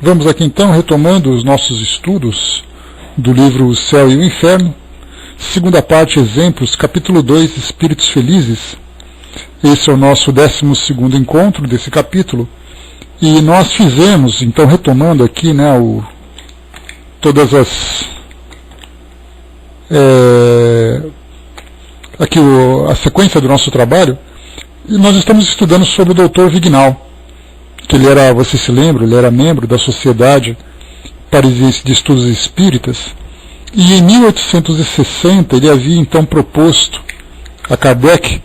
Vamos aqui então retomando os nossos estudos do livro O Céu e o Inferno, segunda parte, Exemplos, capítulo 2, Espíritos Felizes. Esse é o nosso 12º encontro desse capítulo, e nós fizemos, então retomando aqui, né, todas as a sequência do nosso trabalho, e nós estamos estudando sobre o Dr. Vignal, que ele era, você se lembra, ele era membro da Sociedade Parisiense de Estudos Espíritas, e em 1860 ele havia então proposto a Kardec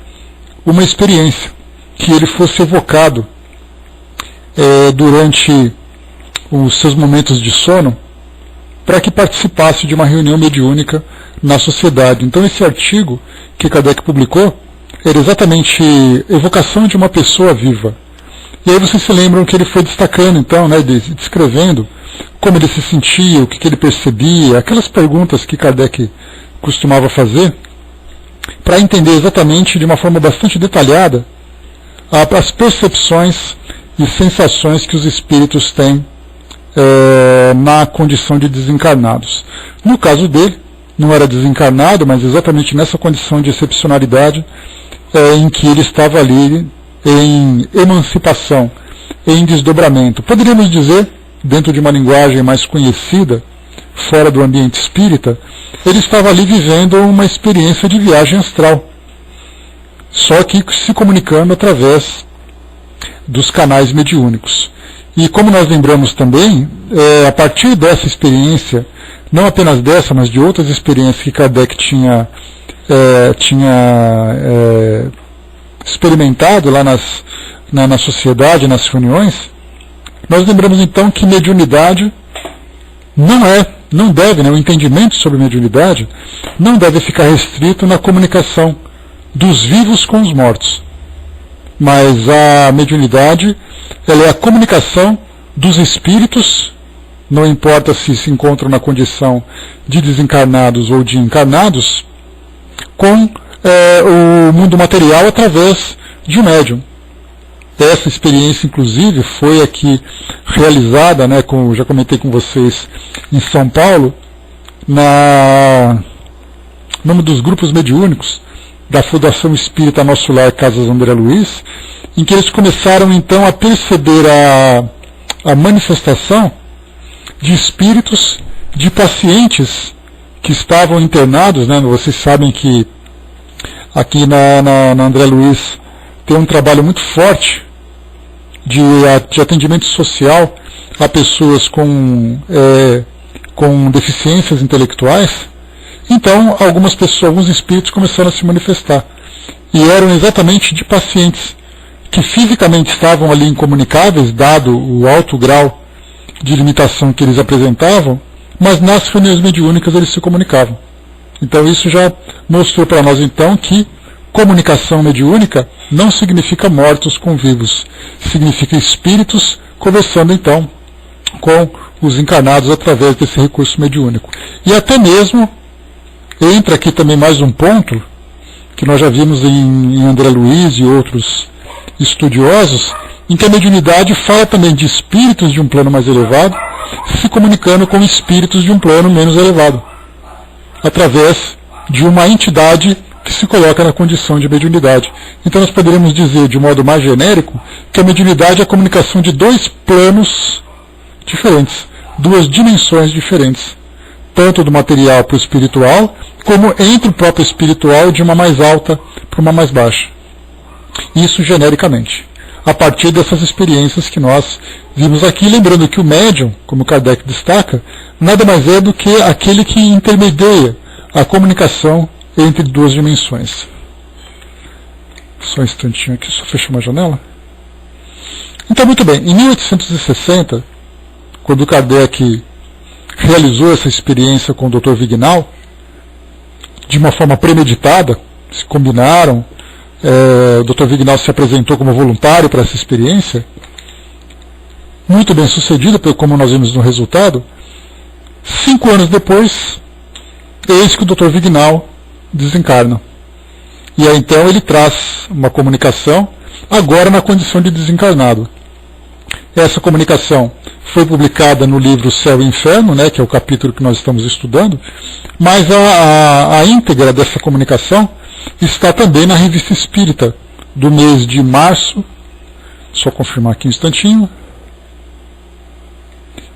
uma experiência, que ele fosse evocado durante os seus momentos de sono, para que participasse de uma reunião mediúnica na sociedade. Então esse artigo que Kardec publicou era exatamente evocação de uma pessoa viva. E aí vocês se lembram que ele foi destacando, então, né, descrevendo como ele se sentia, o que ele percebia, aquelas perguntas que Kardec costumava fazer, para entender exatamente, de uma forma bastante detalhada, as percepções e sensações que os espíritos têm na condição de desencarnados. No caso dele, não era desencarnado, mas exatamente nessa condição de excepcionalidade em que ele estava ali em emancipação, em desdobramento. Poderíamos dizer, dentro de uma linguagem mais conhecida, fora do ambiente espírita, ele estava ali vivendo uma experiência de viagem astral, só que se comunicando através dos canais mediúnicos. E como nós lembramos também, a partir dessa experiência, não apenas dessa, mas de outras experiências que Kardec tinha experimentado lá na sociedade, nas reuniões, nós lembramos então que mediunidade não deve, o entendimento sobre mediunidade não deve ficar restrito na comunicação dos vivos com os mortos, mas a mediunidade, ela é a comunicação dos espíritos, não importa se se encontram na condição de desencarnados ou de encarnados, com o mundo material através de um médium. Essa experiência, inclusive, foi aqui realizada, né, já comentei com vocês, em São Paulo, num dos grupos mediúnicos da Fundação Espírita Nosso Lar Casas André Luiz, em que eles começaram então a perceber a manifestação de espíritos de pacientes que estavam internados, né? Vocês sabem que aqui na André Luiz tem um trabalho muito forte de atendimento social a pessoas com deficiências intelectuais. Então, alguns espíritos começaram a se manifestar. E eram exatamente de pacientes que fisicamente estavam ali incomunicáveis, dado o alto grau de limitação que eles apresentavam, mas nas reuniões mediúnicas eles se comunicavam. Então isso já mostrou para nós então que comunicação mediúnica não significa mortos com vivos, significa espíritos conversando então com os encarnados através desse recurso mediúnico. E até mesmo entra aqui também mais um ponto que nós já vimos em André Luiz e outros estudiosos, em que a mediunidade fala também de espíritos de um plano mais elevado se comunicando com espíritos de um plano menos elevado, através de uma entidade que se coloca na condição de mediunidade. Então nós poderíamos dizer, de modo mais genérico, que a mediunidade é a comunicação de dois planos diferentes, duas dimensões diferentes, tanto do material para o espiritual, como entre o próprio espiritual de uma mais alta para uma mais baixa. Isso genericamente, a partir dessas experiências que nós vimos aqui, lembrando que o médium, como Kardec destaca, nada mais é do que aquele que intermedia a comunicação entre duas dimensões. Só um instantinho aqui, só fechar uma janela. Então, muito bem, em 1860, quando Kardec realizou essa experiência com o Dr. Vignal, de uma forma premeditada, se combinaram, o Dr. Vignal se apresentou como voluntário para essa experiência, muito bem sucedida, como nós vimos no resultado. 5 anos depois, eis que o Dr. Vignal desencarna. E aí então ele traz uma comunicação, agora na condição de desencarnado. Essa comunicação foi publicada no livro Céu e Inferno, né, que é o capítulo que nós estamos estudando, mas a íntegra dessa comunicação está também na Revista Espírita, do mês de março, só confirmar aqui um instantinho,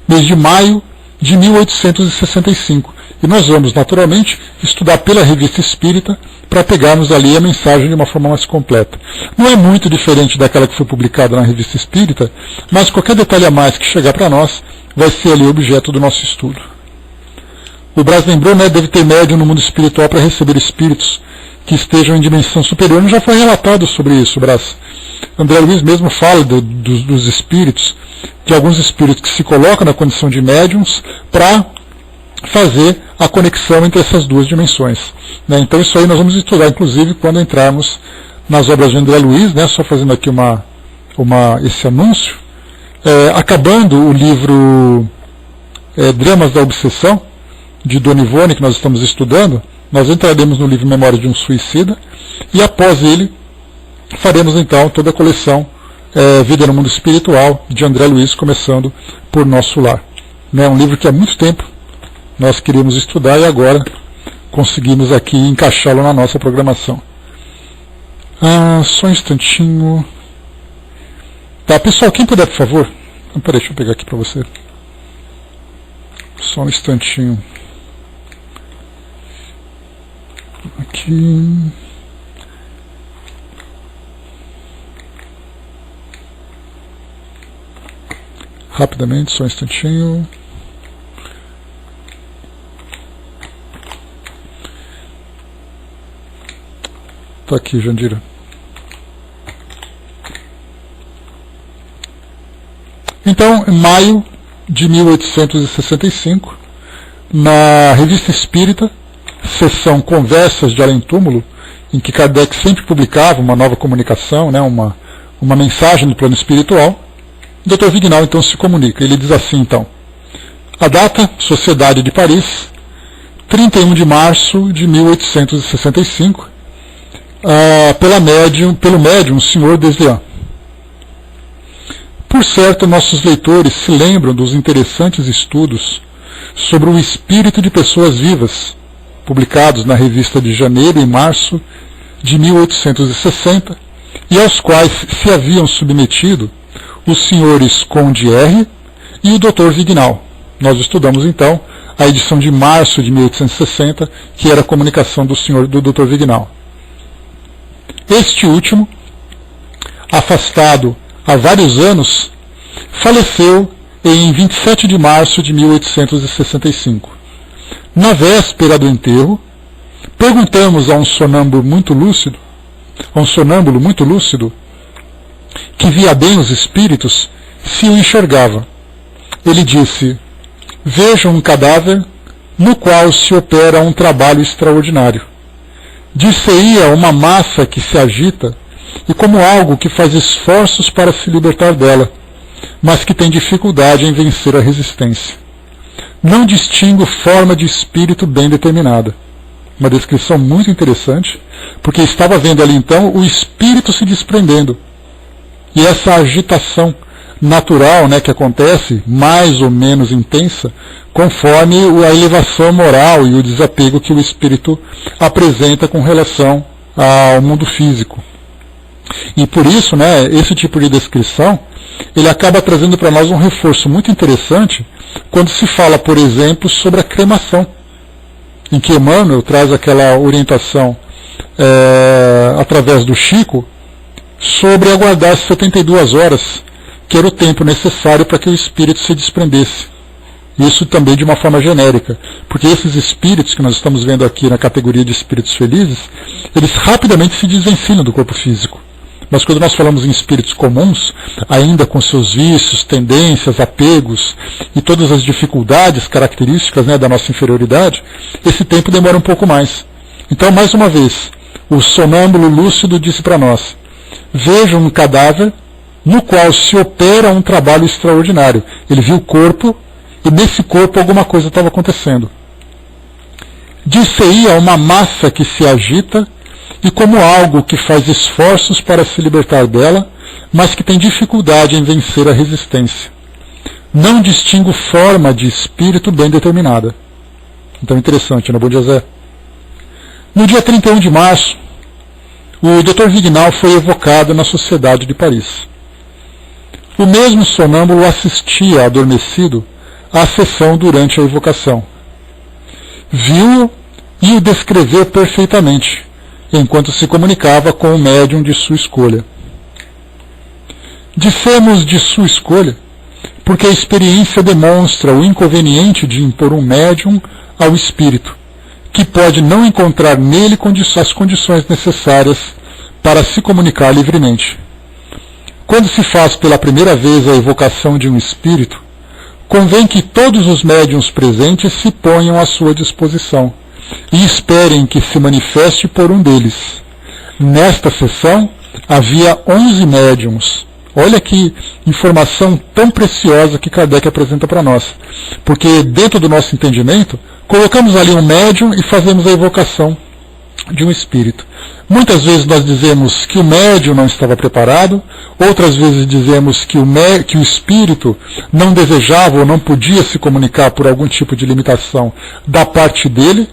mês de maio de 1865. E nós vamos, naturalmente, estudar pela Revista Espírita para pegarmos ali a mensagem de uma forma mais completa. Não é muito diferente daquela que foi publicada na Revista Espírita, mas qualquer detalhe a mais que chegar para nós vai ser ali objeto do nosso estudo. O Brás lembrou, né, deve ter médium no mundo espiritual para receber espíritos que estejam em dimensão superior. Não já foi relatado sobre isso, Brás? André Luiz mesmo fala dos espíritos, de alguns espíritos que se colocam na condição de médiums para fazer a conexão entre essas duas dimensões, né? Então isso aí nós vamos estudar, inclusive, quando entrarmos nas obras de André Luiz, né? Só fazendo aqui esse anúncio. Acabando o livro Dramas da Obsessão, de Dona Ivone, que nós estamos estudando, nós entraremos no livro Memórias de um Suicida, e após ele faremos então toda a coleção Vida no Mundo Espiritual, de André Luiz, começando por Nosso Lar. Um livro que há muito tempo nós queríamos estudar e agora conseguimos aqui encaixá-lo na nossa programação. Só um instantinho. Tá, pessoal, quem puder, por favor. Peraí, deixa eu pegar aqui para você. Só um instantinho. Aqui. Rapidamente, só um instantinho. Está aqui, Jandira. Então, em maio de 1865, na Revista Espírita, seção Conversas de Além Túmulo, em que Kardec sempre publicava uma nova comunicação, né, uma mensagem do plano espiritual, o Dr. Vignal então se comunica. Ele diz assim, então: a data, Sociedade de Paris, 31 de março de 1865, pelo médium Sr. Deslian. Por certo, nossos leitores se lembram dos interessantes estudos sobre o espírito de pessoas vivas, publicados na revista de janeiro e março de 1860, e aos quais se haviam submetido os senhores Conde R. e o Dr. Vignal. Nós estudamos então a edição de março de 1860, que era a comunicação do Dr. Vignal. Este último, afastado há vários anos, faleceu em 27 de março de 1865. Na véspera do enterro, perguntamos a um sonâmbulo muito lúcido, que via bem os espíritos, se o enxergava. Ele disse: vejo um cadáver no qual se opera um trabalho extraordinário. Dir-se-ia uma massa que se agita e como algo que faz esforços para se libertar dela, mas que tem dificuldade em vencer a resistência. Não distingo forma de espírito bem determinada. Uma descrição muito interessante, porque estava vendo ali então o espírito se desprendendo. E essa agitação natural, né, que acontece, mais ou menos intensa, conforme a elevação moral e o desapego que o espírito apresenta com relação ao mundo físico. E por isso, né, esse tipo de descrição, ele acaba trazendo para nós um reforço muito interessante quando se fala, por exemplo, sobre a cremação, em que Emmanuel traz aquela orientação através do Chico sobre aguardar as 72 horas, que era o tempo necessário para que o espírito se desprendesse. Isso também de uma forma genérica, porque esses espíritos que nós estamos vendo aqui na categoria de espíritos felizes, eles rapidamente se desvencilham do corpo físico. Mas quando nós falamos em espíritos comuns, ainda com seus vícios, tendências, apegos e todas as dificuldades características, né, da nossa inferioridade, esse tempo demora um pouco mais. Então, mais uma vez, o sonâmbulo lúcido disse para nós: veja um cadáver no qual se opera um trabalho extraordinário. Ele viu o corpo e nesse corpo alguma coisa estava acontecendo. Dir-se-ia uma massa que se agita e como algo que faz esforços para se libertar dela, mas que tem dificuldade em vencer a resistência. não distingo forma de espírito bem determinada. Então interessante, né? Bom dia, Zé. No dia 31 de março, o Dr. Vignal foi evocado na Sociedade de Paris. O mesmo sonâmbulo assistia, adormecido, à sessão durante a evocação. Viu-o e o descreveu perfeitamente, enquanto se comunicava com o médium de sua escolha. Dissemos de sua escolha, porque a experiência demonstra o inconveniente de impor um médium ao espírito, que pode não encontrar nele as condições necessárias para se comunicar livremente. Quando se faz pela primeira vez a evocação de um espírito, convém que todos os médiuns presentes se ponham à sua disposição e esperem que se manifeste por um deles. Nesta sessão havia 11 médiuns. Olha que informação tão preciosa que Kardec apresenta para nós. Porque dentro do nosso entendimento, colocamos ali um médium e fazemos a evocação de um espírito. Muitas vezes nós dizemos que o médium não estava preparado, outras vezes dizemos que o espírito não desejava ou não podia se comunicar por algum tipo de limitação da parte dele,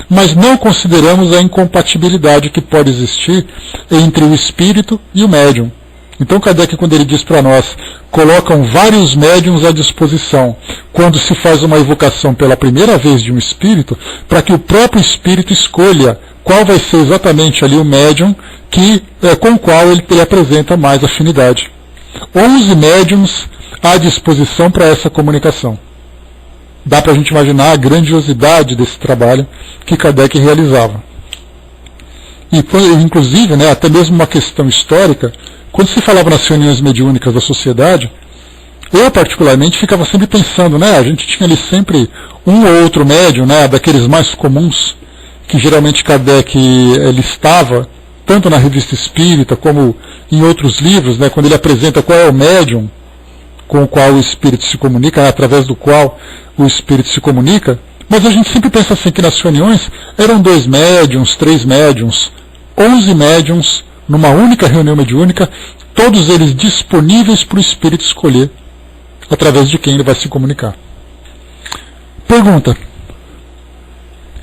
mas não consideramos a incompatibilidade que pode existir entre o espírito e o médium. Então Kardec, quando ele diz para nós, colocam vários médiuns à disposição quando se faz uma evocação pela primeira vez de um espírito, para que o próprio espírito escolha qual vai ser exatamente ali o médium com o qual ele apresenta mais afinidade. 11 médiums à disposição para essa comunicação. Dá para a gente imaginar a grandiosidade desse trabalho que Kardec realizava. E, inclusive, até mesmo uma questão histórica, quando se falava nas reuniões mediúnicas da sociedade, eu particularmente ficava sempre pensando, a gente tinha ali sempre um ou outro médium, daqueles mais comuns, que geralmente Kardec listava, tanto na Revista Espírita como em outros livros, quando ele apresenta qual é o médium com o qual o espírito se comunica, através do qual o espírito se comunica. Mas a gente sempre pensa assim, que nas reuniões eram 2 médiums, 3 médiums, 11 médiums, numa única reunião mediúnica, todos eles disponíveis para o espírito escolher através de quem ele vai se comunicar. Pergunta.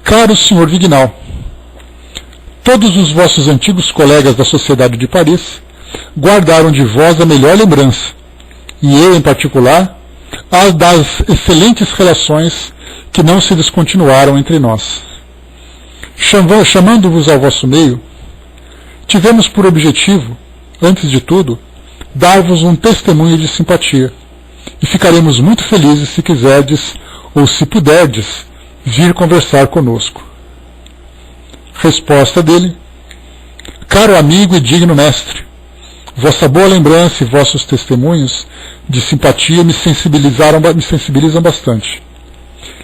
Caro Sr. Vignal, todos os vossos antigos colegas da Sociedade de Paris guardaram de vós a melhor lembrança, e eu, em particular, as das excelentes relações que não se descontinuaram entre nós. Chamando-vos ao vosso meio, tivemos por objetivo, antes de tudo, dar-vos um testemunho de simpatia, e ficaremos muito felizes se quiserdes, ou se puderdes, vir conversar conosco. Resposta dele. Caro amigo e digno mestre, vossa boa lembrança e vossos testemunhos de simpatia me sensibilizam bastante.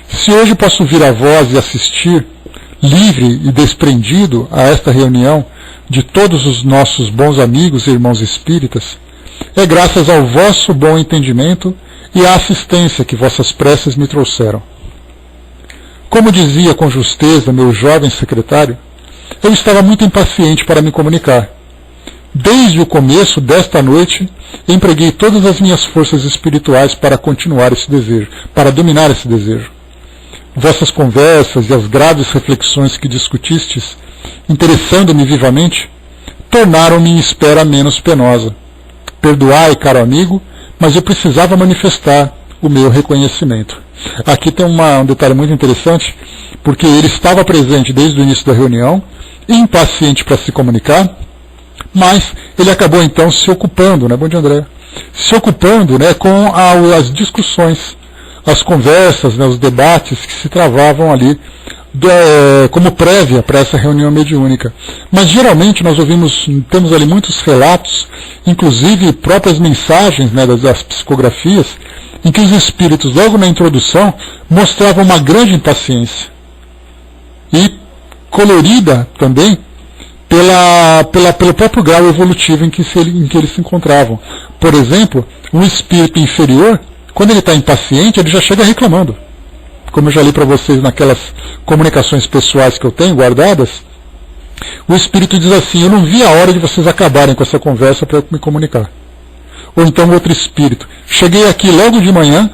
Se hoje posso vir a vós e assistir, livre e desprendido, a esta reunião de todos os nossos bons amigos e irmãos espíritas, é graças ao vosso bom entendimento e à assistência que vossas preces me trouxeram. Como dizia com justeza meu jovem secretário, eu estava muito impaciente para me comunicar. Desde o começo desta noite, empreguei todas as minhas forças espirituais para continuar esse desejo, para dominar esse desejo. Vossas conversas e as graves reflexões que discutistes, interessando-me vivamente, tornaram minha espera menos penosa. Perdoai, caro amigo, mas eu precisava manifestar o meu reconhecimento. Aqui tem um detalhe muito interessante, porque ele estava presente desde o início da reunião, impaciente para se comunicar, mas ele acabou então se ocupando, bom dia, André, se ocupando com as discussões, as conversas, os debates que se travavam ali como prévia para essa reunião mediúnica. Mas geralmente nós temos ali muitos relatos, inclusive próprias mensagens das psicografias, em que os espíritos, logo na introdução, mostravam uma grande impaciência. E colorida também pelo próprio grau evolutivo em que eles se encontravam. Por exemplo, um espírito inferior, quando ele está impaciente, ele já chega reclamando. Como eu já li para vocês naquelas comunicações pessoais que eu tenho guardadas, o espírito diz assim: eu não vi a hora de vocês acabarem com essa conversa para eu me comunicar. Ou então outro espírito: cheguei aqui logo de manhã,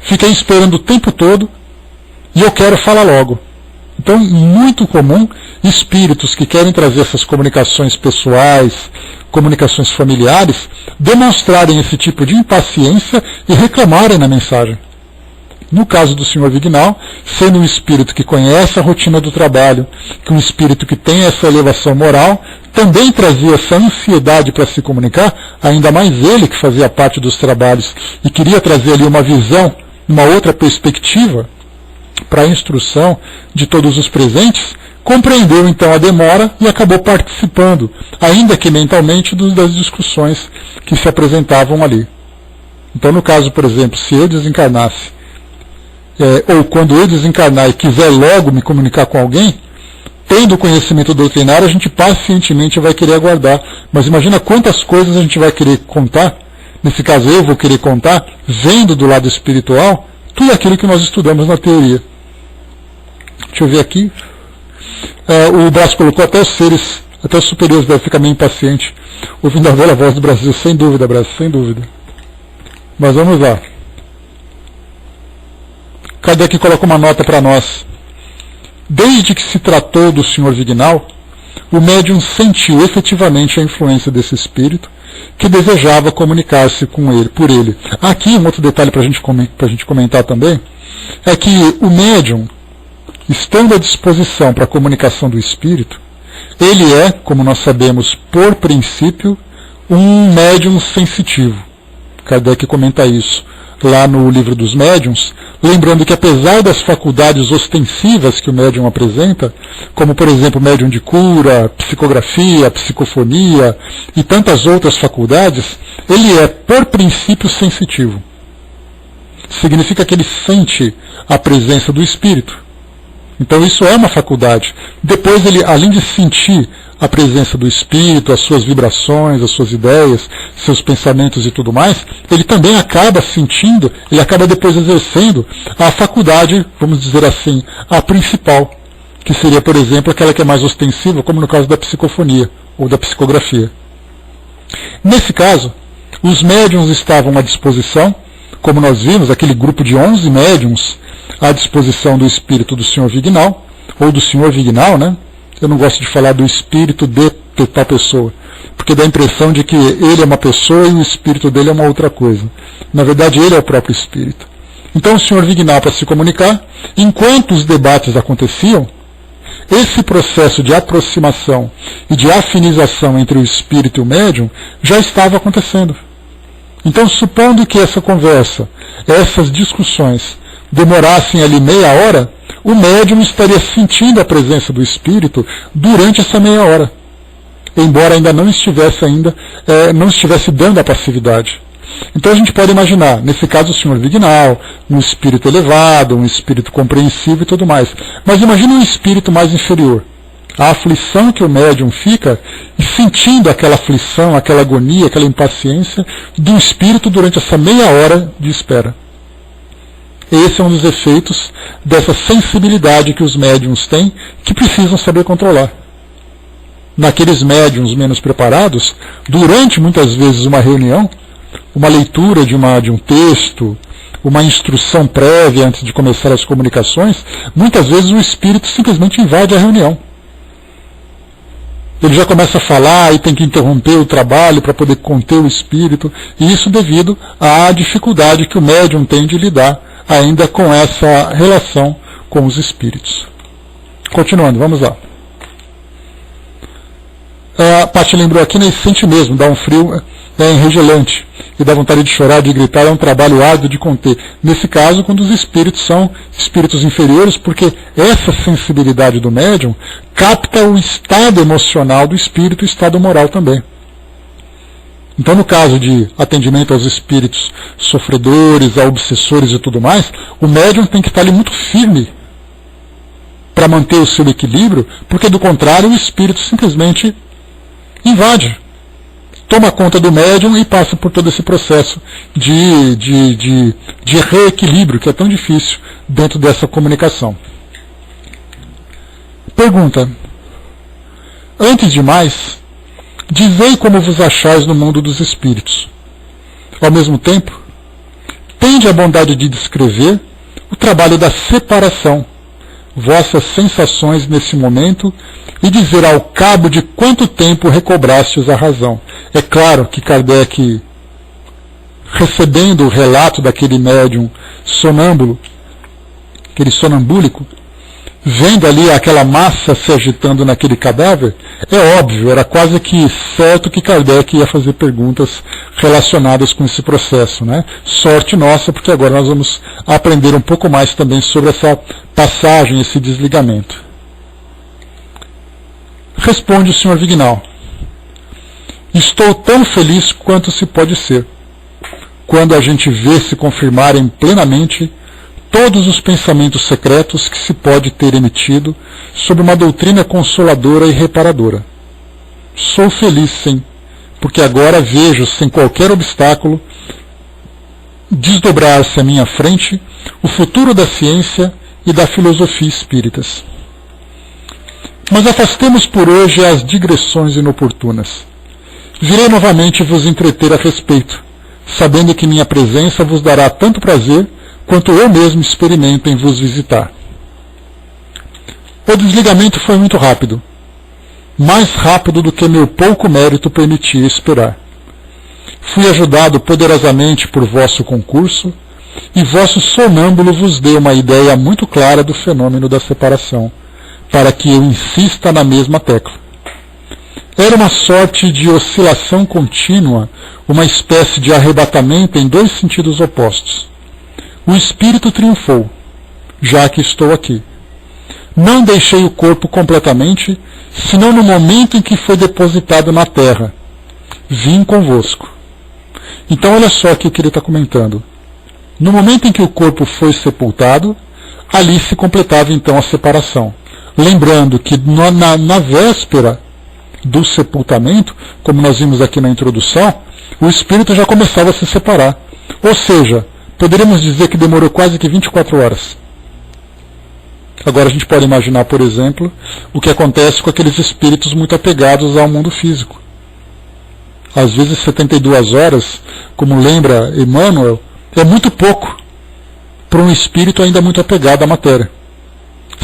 fiquei esperando o tempo todo e eu quero falar logo. Então, muito comum, espíritos que querem trazer essas comunicações pessoais, comunicações familiares, demonstrarem esse tipo de impaciência e reclamarem na mensagem. No caso do Sr. Vignal, sendo um espírito que conhece a rotina do trabalho, que um espírito que tem essa elevação moral, também trazia essa ansiedade para se comunicar, ainda mais ele que fazia parte dos trabalhos e queria trazer ali uma visão, uma outra perspectiva para a instrução de todos os presentes, compreendeu então a demora e acabou participando, ainda que mentalmente, das discussões que se apresentavam ali. Então, no caso, por exemplo, se eu desencarnasse, ou quando eu desencarnar e quiser logo me comunicar com alguém, tendo conhecimento doutrinário, a gente pacientemente vai querer aguardar. Mas imagina quantas coisas a gente vai querer contar, nesse caso eu vou querer contar, vendo do lado espiritual, tudo aquilo que nós estudamos na teoria. Deixa eu ver aqui. O Brás colocou até os seres, até os superiores devem ficar meio impacientes, ouvindo a bela voz do Brasil. Sem dúvida, Brás, sem dúvida. Mas vamos lá. Kardec coloca uma nota para nós. Desde que se tratou do Sr. Vignal, o médium sentiu efetivamente a influência desse espírito que desejava comunicar-se com ele, por ele. Aqui um outro detalhe para a gente comentar também, é que o médium, estando à disposição para a comunicação do espírito, ele é, como nós sabemos, por princípio, um médium sensitivo. Kardec comenta isso lá no Livro dos Médiuns, lembrando que apesar das faculdades ostensivas que o médium apresenta, como por exemplo médium de cura, psicografia, psicofonia e tantas outras faculdades, ele é por princípio sensitivo. Significa que ele sente a presença do espírito. Então isso é uma faculdade. Depois ele, além de sentir a presença do espírito, as suas vibrações, as suas ideias, seus pensamentos e tudo mais, ele também acaba sentindo, ele acaba depois exercendo a faculdade, vamos dizer assim, a principal, que seria, por exemplo, aquela que é mais ostensiva, como no caso da psicofonia ou da psicografia. Nesse caso, os médiuns estavam à disposição, como nós vimos, aquele grupo de 11 médiuns à disposição do espírito do Sr. Vignal, ou do Sr. Vignal, né? Eu não gosto de falar do espírito de tal pessoa, porque dá a impressão de que ele é uma pessoa e o espírito dele é uma outra coisa. Na verdade, ele é o próprio espírito. Então, o Sr. Vignal, para se comunicar, enquanto os debates aconteciam, esse processo de aproximação e de afinização entre o espírito e o médium já estava acontecendo. Então, supondo que essa conversa, essas discussões, demorassem ali meia hora, o médium estaria sentindo a presença do espírito durante essa meia hora, embora ainda não estivesse dando a passividade. Então a gente pode imaginar, nesse caso o Sr. Vignal, um espírito elevado, um espírito compreensivo e tudo mais. Mas imagine um espírito mais inferior. A aflição que o médium fica e sentindo aquela aflição, aquela agonia, aquela impaciência do espírito durante essa meia hora de espera. Esse é um dos efeitos dessa sensibilidade que os médiums têm, que precisam saber controlar. Naqueles médiums menos preparados, durante muitas vezes uma reunião, uma leitura de um texto, uma instrução prévia antes de começar as comunicações, muitas vezes o espírito simplesmente invade a reunião. Ele já começa a falar e tem que interromper o trabalho para poder conter o espírito, e isso devido à dificuldade que o médium tem de lidar ainda com essa relação com os espíritos. Continuando, vamos lá. A Paty lembrou aqui, né, sente mesmo, dá um frio, é enregelante, e dá vontade de chorar, de gritar, é um trabalho árduo de conter. Nesse caso, quando os espíritos são espíritos inferiores, porque essa sensibilidade do médium capta o estado emocional do espírito e o estado moral também. Então, no caso de atendimento aos espíritos sofredores, a obsessores e tudo mais, o médium tem que estar ali muito firme para manter o seu equilíbrio, porque do contrário o espírito simplesmente invade, toma conta do médium e passa por todo esse processo de reequilíbrio, que é tão difícil dentro dessa comunicação. Pergunta: antes de mais, dizei como vos achais no mundo dos espíritos. Ao mesmo tempo, tende a bondade de descrever o trabalho da separação, vossas sensações nesse momento, e dizer ao cabo de quanto tempo recobrastes a razão. É claro que Kardec, recebendo o relato daquele médium sonâmbulo, aquele sonambúlico, vendo ali aquela massa se agitando naquele cadáver, é óbvio, era quase que certo que Kardec ia fazer perguntas relacionadas com esse processo, né? Sorte nossa, porque agora nós vamos aprender um pouco mais também sobre essa passagem, esse desligamento. Responde o Sr. Vignal: estou tão feliz quanto se pode ser, quando a gente vê se confirmarem plenamente todos os pensamentos secretos que se pode ter emitido sobre uma doutrina consoladora e reparadora. Sou feliz, sim, porque agora vejo, sem qualquer obstáculo, desdobrar-se à minha frente o futuro da ciência e da filosofia espíritas. Mas afastemos por hoje as digressões inoportunas. Virei novamente vos entreter a respeito, sabendo que minha presença vos dará tanto prazer quanto eu mesmo experimento em vos visitar. O desligamento foi muito rápido, mais rápido do que meu pouco mérito permitia esperar. Fui ajudado poderosamente por vosso concurso, e vosso sonâmbulo vos deu uma ideia muito clara do fenômeno da separação, para que eu insista na mesma tecla. Era uma sorte de oscilação contínua, uma espécie de arrebatamento em dois sentidos opostos. O espírito triunfou, já que estou aqui. Não deixei o corpo completamente, senão no momento em que foi depositado na terra. Vim convosco. Então olha só aqui o que ele está comentando. No momento em que o corpo foi sepultado, ali se completava então a separação. Lembrando que na véspera do sepultamento, como nós vimos aqui na introdução, o espírito já começava a se separar. Ou seja, poderíamos dizer que demorou quase que 24 horas. Agora a gente pode imaginar, por exemplo, o que acontece com aqueles espíritos muito apegados ao mundo físico. Às vezes 72 horas, como lembra Emmanuel, é muito pouco para um espírito ainda muito apegado à matéria.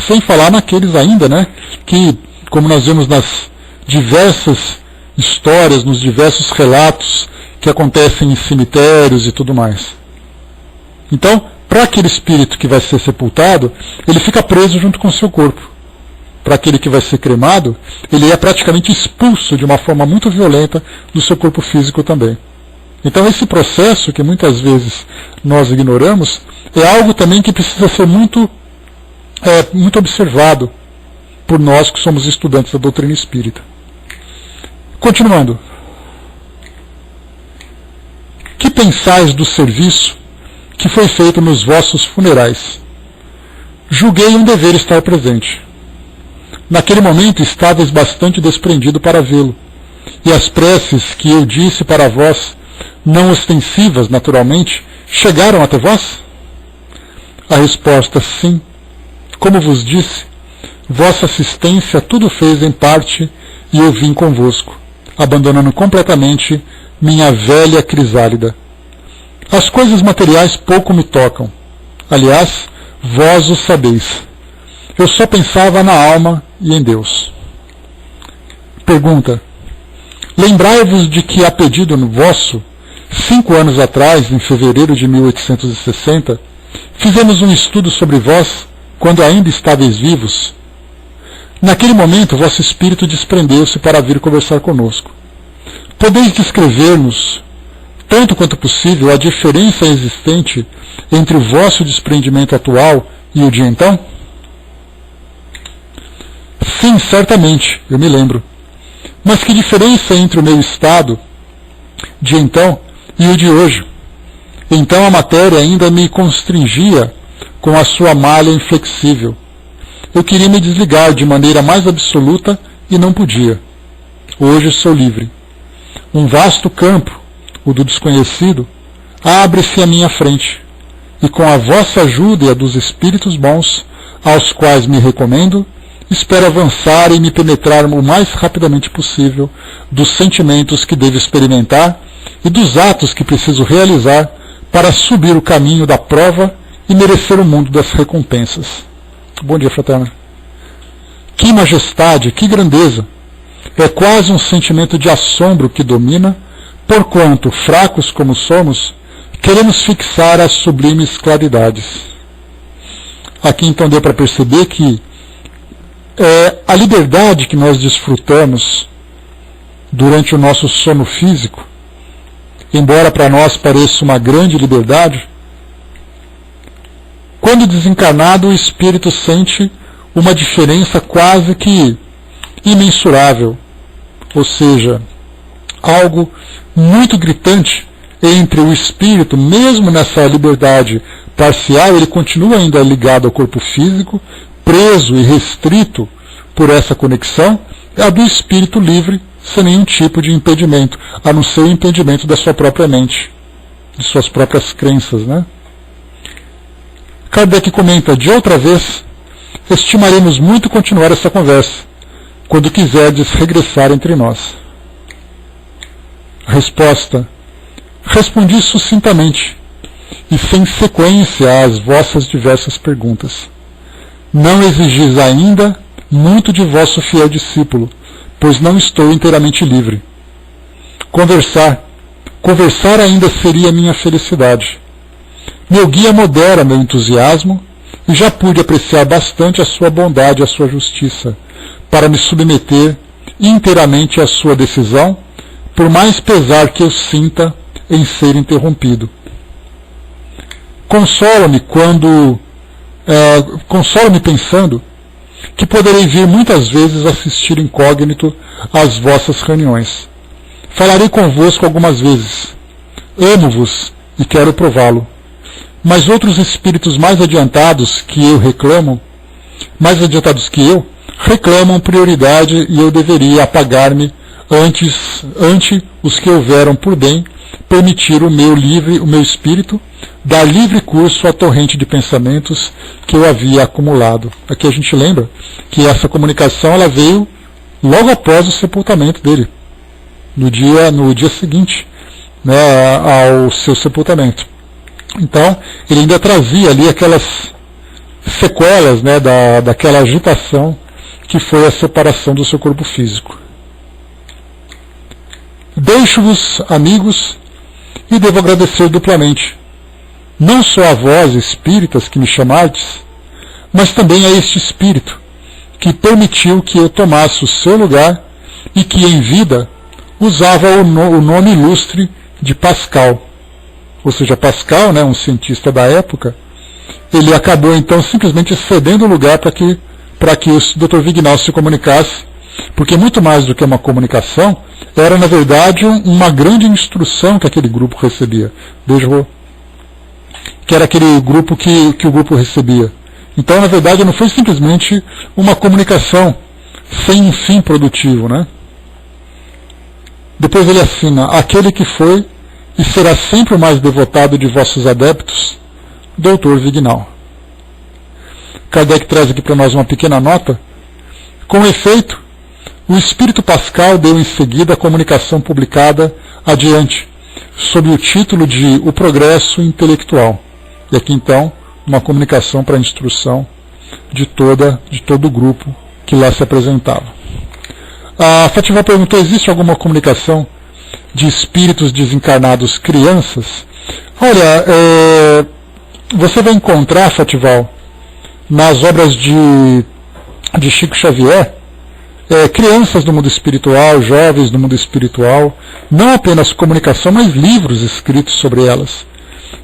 Sem falar naqueles ainda, né, que, como nós vemos nas diversas histórias, nos diversos relatos que acontecem em cemitérios e tudo mais. Então, para aquele espírito que vai ser sepultado, ele fica preso junto com o seu corpo. Para aquele que vai ser cremado, ele é praticamente expulso de uma forma muito violenta do seu corpo físico também. Então esse processo, que muitas vezes nós ignoramos, é algo também que precisa ser muito observado por nós que somos estudantes da doutrina espírita. Continuando. Que pensais do serviço que foi feito nos vossos funerais? Julguei um dever estar presente. Naquele momento estavais bastante desprendido para vê-lo, e as preces que eu disse para vós, não ostensivas naturalmente, chegaram até vós? A resposta: sim. Como vos disse, vossa assistência tudo fez em parte, e eu vim convosco, abandonando completamente minha velha crisálida. As coisas materiais pouco me tocam. Aliás, vós o sabeis. Eu só pensava na alma e em Deus. Pergunta: lembrai-vos de que, a pedido vosso, 5 anos atrás, em fevereiro de 1860, fizemos um estudo sobre vós, quando ainda estáveis vivos. Naquele momento, vosso espírito desprendeu-se para vir conversar conosco. Podeis descrever-nos, tanto quanto possível, a diferença existente entre o vosso desprendimento atual e o de então? Sim, certamente, eu me lembro. Mas que diferença entre o meu estado de então e o de hoje? Então a matéria ainda me constringia com a sua malha inflexível. Eu queria me desligar de maneira mais absoluta e não podia. Hoje sou livre. Um vasto campo, o do desconhecido, abre-se à minha frente, e com a vossa ajuda e a dos espíritos bons, aos quais me recomendo, espero avançar e me penetrar o mais rapidamente possível dos sentimentos que devo experimentar e dos atos que preciso realizar para subir o caminho da prova e merecer o mundo das recompensas. Bom dia, fraterno. Que majestade, que grandeza! É quase um sentimento de assombro que domina, porquanto, fracos como somos, queremos fixar as sublimes claridades. Aqui então deu para perceber que a liberdade que nós desfrutamos durante o nosso sono físico, embora para nós pareça uma grande liberdade, quando desencarnado o espírito sente uma diferença quase que imensurável, ou seja, algo muito gritante entre o espírito, mesmo nessa liberdade parcial, ele continua ainda ligado ao corpo físico, preso e restrito por essa conexão, a do espírito livre, sem nenhum tipo de impedimento, a não ser o impedimento da sua própria mente, de suas próprias crenças, né? Kardec comenta: de outra vez, estimaremos muito continuar essa conversa, quando quiserdes regressar entre nós. Resposta: respondi sucintamente e sem sequência às vossas diversas perguntas. Não exigis ainda muito de vosso fiel discípulo, pois não estou inteiramente livre. Conversar ainda seria minha felicidade. Meu guia modera meu entusiasmo e já pude apreciar bastante a sua bondade e a sua justiça, para me submeter inteiramente à sua decisão, por mais pesar que eu sinta em ser interrompido. Consolo-me pensando que poderei vir muitas vezes assistir incógnito às vossas reuniões. Falarei convosco algumas vezes. Amo-vos e quero prová-lo. Mas outros espíritos mais adiantados que eu reclamam prioridade e eu deveria apagar-me ante os que houveram por bem permitir o meu espírito dar livre curso à torrente de pensamentos que eu havia acumulado. Aqui a gente lembra que essa comunicação ela veio logo após o sepultamento dele, no dia seguinte, né, ao seu sepultamento. Então, ele ainda trazia ali aquelas sequelas, né, daquela agitação que foi a separação do seu corpo físico. Deixo-vos, amigos, e devo agradecer duplamente, não só a vós, espíritas, que me chamardes, mas também a este espírito, que permitiu que eu tomasse o seu lugar e que, em vida, usava o nome ilustre de Pascal. Ou seja, Pascal, né, um cientista da época, ele acabou então simplesmente cedendo o lugar para que o Dr. Vignal se comunicasse, porque muito mais do que uma comunicação, era na verdade uma grande instrução que aquele grupo recebia. Que era aquele grupo que o grupo recebia. Então, na verdade, não foi simplesmente uma comunicação sem um fim produtivo, né? Depois ele assina: aquele que foi e será sempre o mais devotado de vossos adeptos, Dr. Vignal. Kardec traz aqui para nós uma pequena nota. Com efeito, o Espírito Pascal deu em seguida a comunicação publicada adiante, sob o título de O Progresso Intelectual. E aqui então, uma comunicação para a instrução de todo o grupo que lá se apresentava. A Fátima perguntou: existe alguma comunicação de espíritos desencarnados crianças? Olha, você vai encontrar, Fatival, nas obras de Chico Xavier, crianças do mundo espiritual, jovens do mundo espiritual, não apenas comunicação, mas livros escritos sobre elas.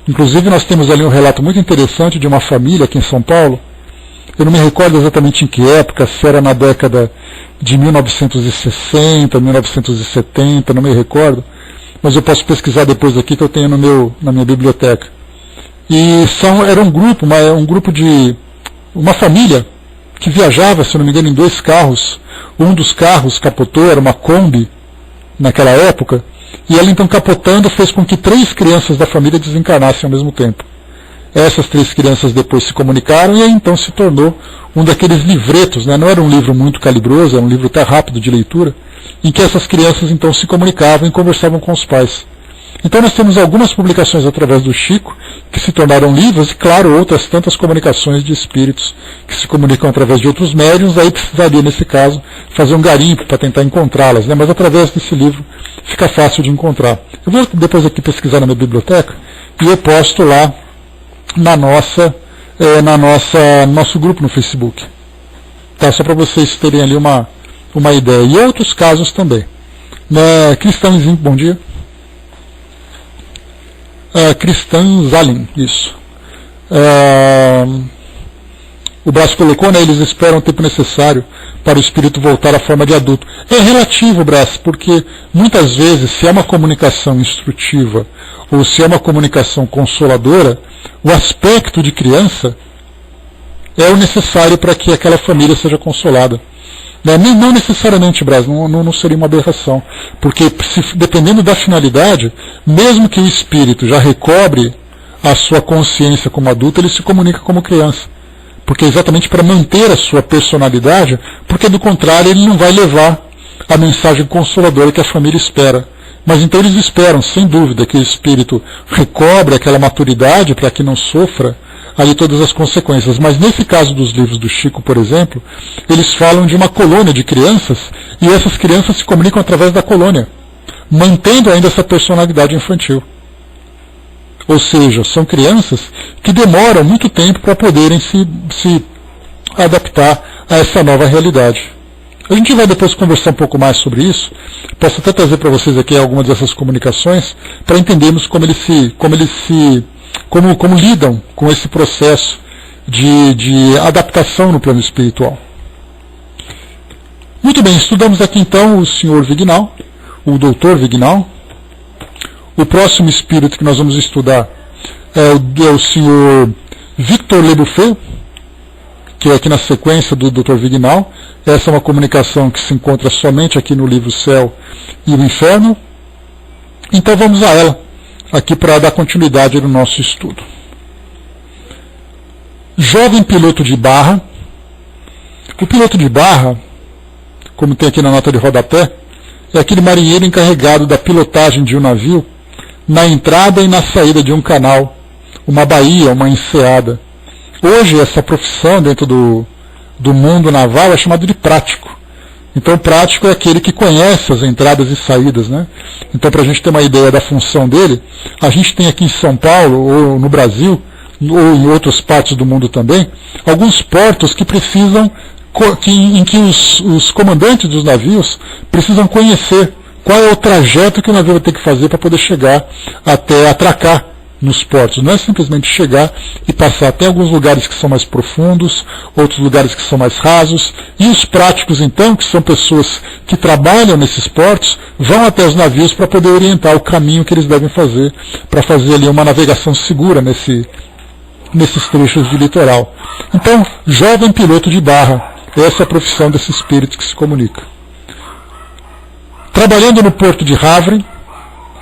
Inclusive nós temos ali um relato muito interessante de uma família aqui em São Paulo. Eu não me recordo exatamente em que época, se era na década de 1960, 1970, não me recordo, mas eu posso pesquisar depois aqui que eu tenho na minha biblioteca. E era um grupo de uma família que viajava, se não me engano, em 2 carros. Um dos carros capotou, era uma Kombi naquela época, e ela então capotando fez com que 3 crianças da família desencarnassem ao mesmo tempo. Essas 3 crianças depois se comunicaram e aí então se tornou um daqueles livretos, né? Não era um livro muito calibroso, era um livro até rápido de leitura, em que essas crianças então se comunicavam e conversavam com os pais. Então nós temos algumas publicações através do Chico, que se tornaram livros, e claro, outras tantas comunicações de espíritos que se comunicam através de outros médiuns. Aí precisaria, nesse caso, fazer um garimpo para tentar encontrá-las, né? Mas através desse livro fica fácil de encontrar. Eu vou depois aqui pesquisar na minha biblioteca, e eu posto lá no nosso grupo no Facebook. Tá? Só para vocês terem ali uma ideia. E outros casos também. Cristãozinho, bom dia. Cristã Zalim, isso. O Brás colocou, né? Eles esperam o tempo necessário para o espírito voltar à forma de adulto. É relativo, Brás, porque muitas vezes, se é uma comunicação instrutiva ou se é uma comunicação consoladora, o aspecto de criança é o necessário para que aquela família seja consolada. Não necessariamente, Brás, não seria uma aberração, porque dependendo da finalidade, mesmo que o espírito já recobre a sua consciência como adulto, ele se comunica como criança, porque é exatamente para manter a sua personalidade, porque do contrário ele não vai levar a mensagem consoladora que a família espera. Mas então eles esperam, sem dúvida, que o espírito recobre aquela maturidade para que não sofra ali todas as consequências. Mas nesse caso dos livros do Chico, por exemplo, eles falam de uma colônia de crianças, e essas crianças se comunicam através da colônia, mantendo ainda essa personalidade infantil. Ou seja, são crianças que demoram muito tempo para poderem se adaptar a essa nova realidade. A gente vai depois conversar um pouco mais sobre isso. Posso até trazer para vocês aqui algumas dessas comunicações, para entendermos como lidam com esse processo de adaptação no plano espiritual. Muito bem, estudamos aqui então o Sr. Vignal, o Dr. Vignal. O próximo espírito que nós vamos estudar é o Sr. Victor Leboeuf, que é aqui na sequência do Dr. Vignal. Essa é uma comunicação que se encontra somente aqui no livro Céu e o Inferno. Então vamos a ela, aqui para dar continuidade no nosso estudo. Jovem piloto de barra. O piloto de barra, como tem aqui na nota de rodapé, é aquele marinheiro encarregado da pilotagem de um navio na entrada e na saída de um canal, uma baía, uma enseada. Hoje essa profissão dentro do mundo naval é chamada de prático. Então o prático é aquele que conhece as entradas e saídas, né? Então, para a gente ter uma ideia da função dele, a gente tem aqui em São Paulo, ou no Brasil, ou em outras partes do mundo também, alguns portos que precisam, em que os comandantes dos navios precisam conhecer qual é o trajeto que o navio vai ter que fazer para poder chegar até atracar nos portos. Não é simplesmente chegar e passar. Tem alguns lugares que são mais profundos, outros lugares que são mais rasos, e os práticos então, que são pessoas que trabalham nesses portos, vão até os navios para poder orientar o caminho que eles devem fazer, para fazer ali uma navegação segura nesses trechos de litoral. Então, jovem piloto de barra, essa é a profissão desse espírito que se comunica. Trabalhando no porto de Havre,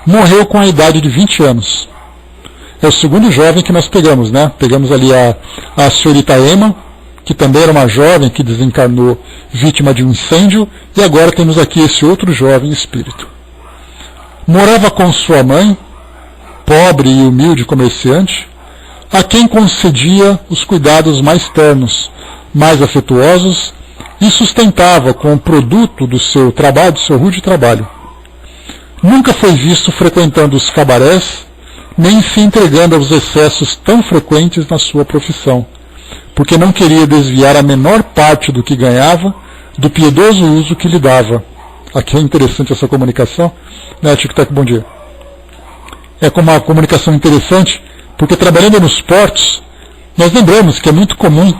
morreu com a idade de 20 anos. É o segundo jovem que nós pegamos, né? Pegamos ali a senhorita Emma, que também era uma jovem que desencarnou vítima de um incêndio, e agora temos aqui esse outro jovem espírito. Morava com sua mãe, pobre e humilde comerciante, a quem concedia os cuidados mais ternos, mais afetuosos, e sustentava com o produto do seu trabalho, do seu rude trabalho. Nunca foi visto frequentando os cabarés, nem se entregando aos excessos tão frequentes na sua profissão, porque não queria desviar a menor parte do que ganhava do piedoso uso que lhe dava. Aqui é interessante essa comunicação, né, Tic-Tac, bom dia. É como uma comunicação interessante, porque trabalhando nos portos, nós lembramos que é muito comum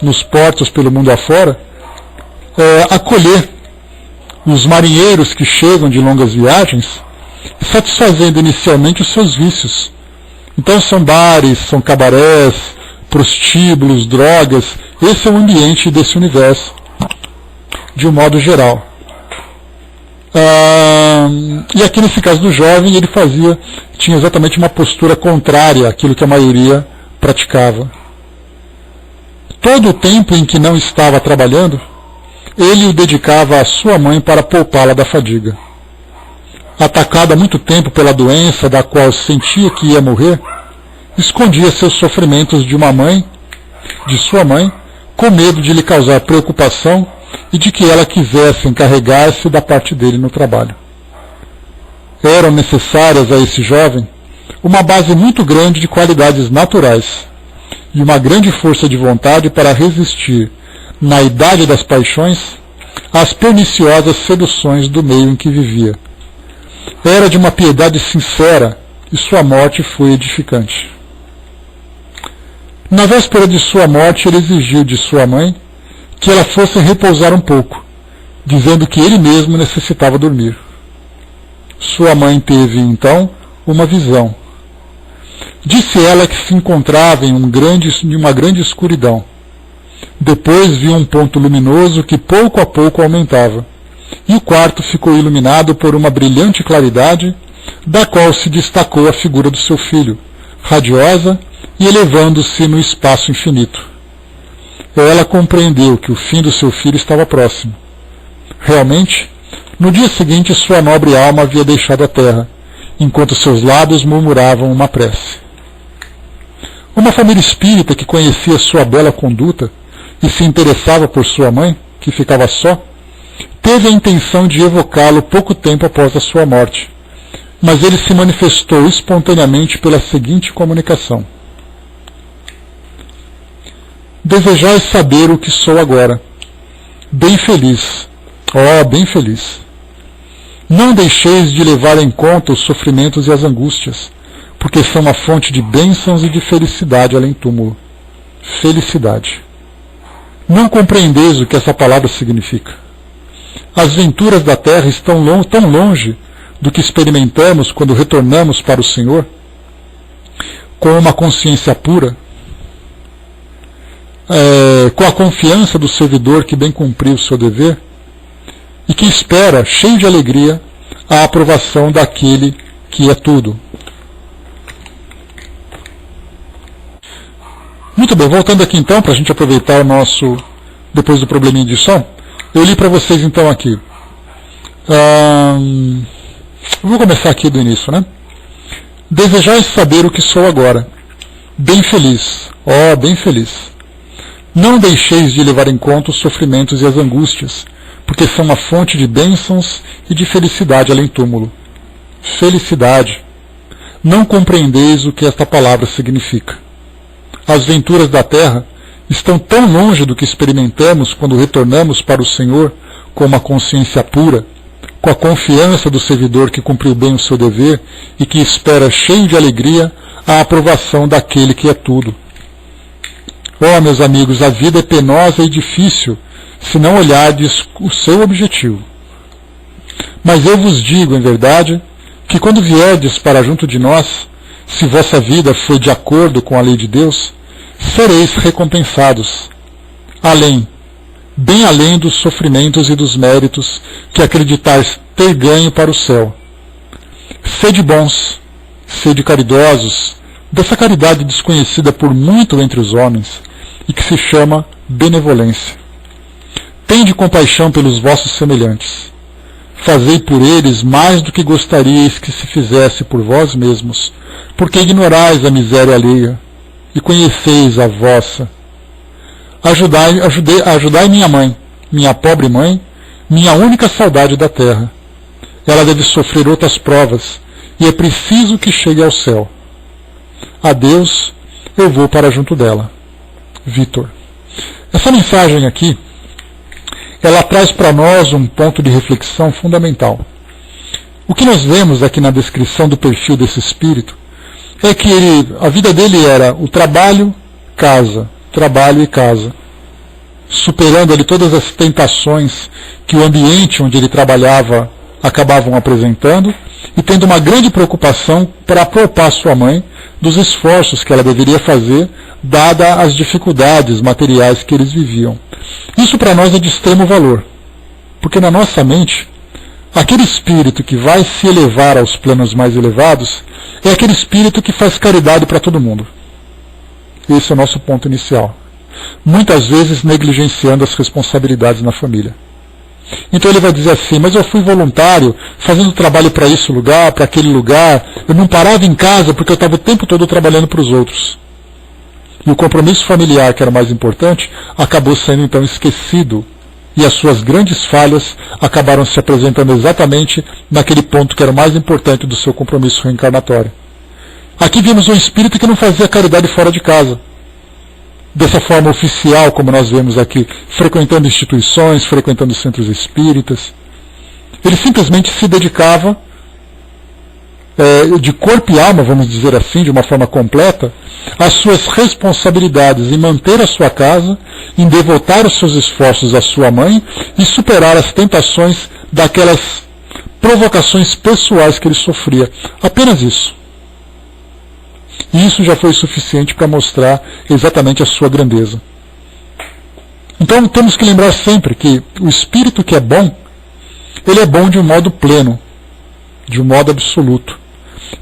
nos portos pelo mundo afora acolher os marinheiros que chegam de longas viagens, satisfazendo inicialmente os seus vícios. Então são bares, são cabarés, prostíbulos, drogas. Esse é o ambiente desse universo, de um modo geral. E aqui nesse caso do jovem, ele tinha exatamente uma postura contrária àquilo que a maioria praticava. Todo o tempo em que não estava trabalhando, ele o dedicava à sua mãe para poupá-la da fadiga. atacada há muito tempo pela doença da qual sentia que ia morrer, escondia seus sofrimentos de sua mãe, com medo de lhe causar preocupação e de que ela quisesse encarregar-se da parte dele no trabalho. Eram necessárias a esse jovem uma base muito grande de qualidades naturais e uma grande força de vontade para resistir, na idade das paixões, às perniciosas seduções do meio em que vivia. Era de uma piedade sincera e sua morte foi edificante. Na véspera de sua morte, ele exigiu de sua mãe que ela fosse repousar um pouco, dizendo que ele mesmo necessitava dormir. Sua mãe teve, então, uma visão. Disse ela que se encontrava em uma grande escuridão. Depois viu um ponto luminoso que pouco a pouco aumentava, e o quarto ficou iluminado por uma brilhante claridade, da qual se destacou a figura do seu filho, radiosa e elevando-se no espaço infinito. Ela compreendeu que o fim do seu filho estava próximo. Realmente, no dia seguinte sua nobre alma havia deixado a terra, enquanto seus lábios murmuravam uma prece. Uma família espírita que conhecia sua bela conduta e se interessava por sua mãe, que ficava só, teve a intenção de evocá-lo pouco tempo após a sua morte, mas ele se manifestou espontaneamente pela seguinte comunicação: desejais saber o que sou agora. Bem feliz, bem feliz. Não deixeis de levar em conta os sofrimentos e as angústias, porque são uma fonte de bênçãos e de felicidade além túmulo. Felicidade. Não compreendeis o que essa palavra significa. As venturas da terra estão tão longe do que experimentamos quando retornamos para o Senhor, com uma consciência pura, com a confiança do servidor que bem cumpriu o seu dever e que espera, cheio de alegria, a aprovação daquele que é tudo. Muito bem, voltando aqui então, para a gente aproveitar o nosso, depois do probleminha de som, eu li para vocês então aqui. Vou começar aqui do início, né? Desejais saber o que sou agora. Bem feliz, bem feliz. Não deixeis de levar em conta os sofrimentos e as angústias, porque são uma fonte de bênçãos e de felicidade além túmulo. Felicidade. Não compreendeis o que esta palavra significa. As venturas da terra estão tão longe do que experimentamos quando retornamos para o Senhor com uma consciência pura, com a confiança do servidor que cumpriu bem o seu dever e que espera, cheio de alegria, a aprovação daquele que é tudo. Meus amigos, a vida é penosa e difícil se não olhardes o seu objetivo. Mas eu vos digo, em verdade, que quando vierdes para junto de nós, se vossa vida foi de acordo com a lei de Deus, sereis recompensados, bem além dos sofrimentos e dos méritos que acreditais ter ganho para o céu. Sede bons, sede caridosos, dessa caridade desconhecida por muito entre os homens, e que se chama benevolência. Tende compaixão pelos vossos semelhantes. Fazei por eles mais do que gostaríeis que se fizesse por vós mesmos, porque ignorais a miséria alheia, e conheceis a vossa. Ajudai minha mãe, minha pobre mãe, minha única saudade da terra. Ela deve sofrer outras provas, e é preciso que chegue ao céu. Adeus, eu vou para junto dela. Vitor. Essa mensagem aqui, ela traz para nós um ponto de reflexão fundamental. O que nós vemos aqui na descrição do perfil desse espírito é que a vida dele era o trabalho e casa, superando ali todas as tentações que o ambiente onde ele trabalhava acabavam apresentando e tendo uma grande preocupação para poupar sua mãe dos esforços que ela deveria fazer, dada as dificuldades materiais que eles viviam. Isso para nós é de extremo valor, porque na nossa mente, aquele espírito que vai se elevar aos planos mais elevados é aquele espírito que faz caridade para todo mundo. Esse é o nosso ponto inicial. Muitas vezes negligenciando as responsabilidades na família. Então ele vai dizer assim, mas eu fui voluntário, fazendo trabalho para esse lugar, para aquele lugar, eu não parava em casa porque eu estava o tempo todo trabalhando para os outros. E o compromisso familiar, que era o mais importante, acabou sendo então esquecido. E as suas grandes falhas acabaram se apresentando exatamente naquele ponto que era o mais importante do seu compromisso reencarnatório. Aqui vimos um espírito que não fazia caridade fora de casa. Dessa forma oficial, como nós vemos aqui, frequentando instituições, frequentando centros espíritas. Ele simplesmente se dedicava, de corpo e alma, vamos dizer assim, de uma forma completa, às suas responsabilidades em manter a sua casa, em devotar os seus esforços à sua mãe e superar as tentações daquelas provocações pessoais que ele sofria. Apenas isso. E isso já foi suficiente para mostrar exatamente a sua grandeza. Então temos que lembrar sempre que o espírito que é bom, ele é bom de um modo pleno, de um modo absoluto.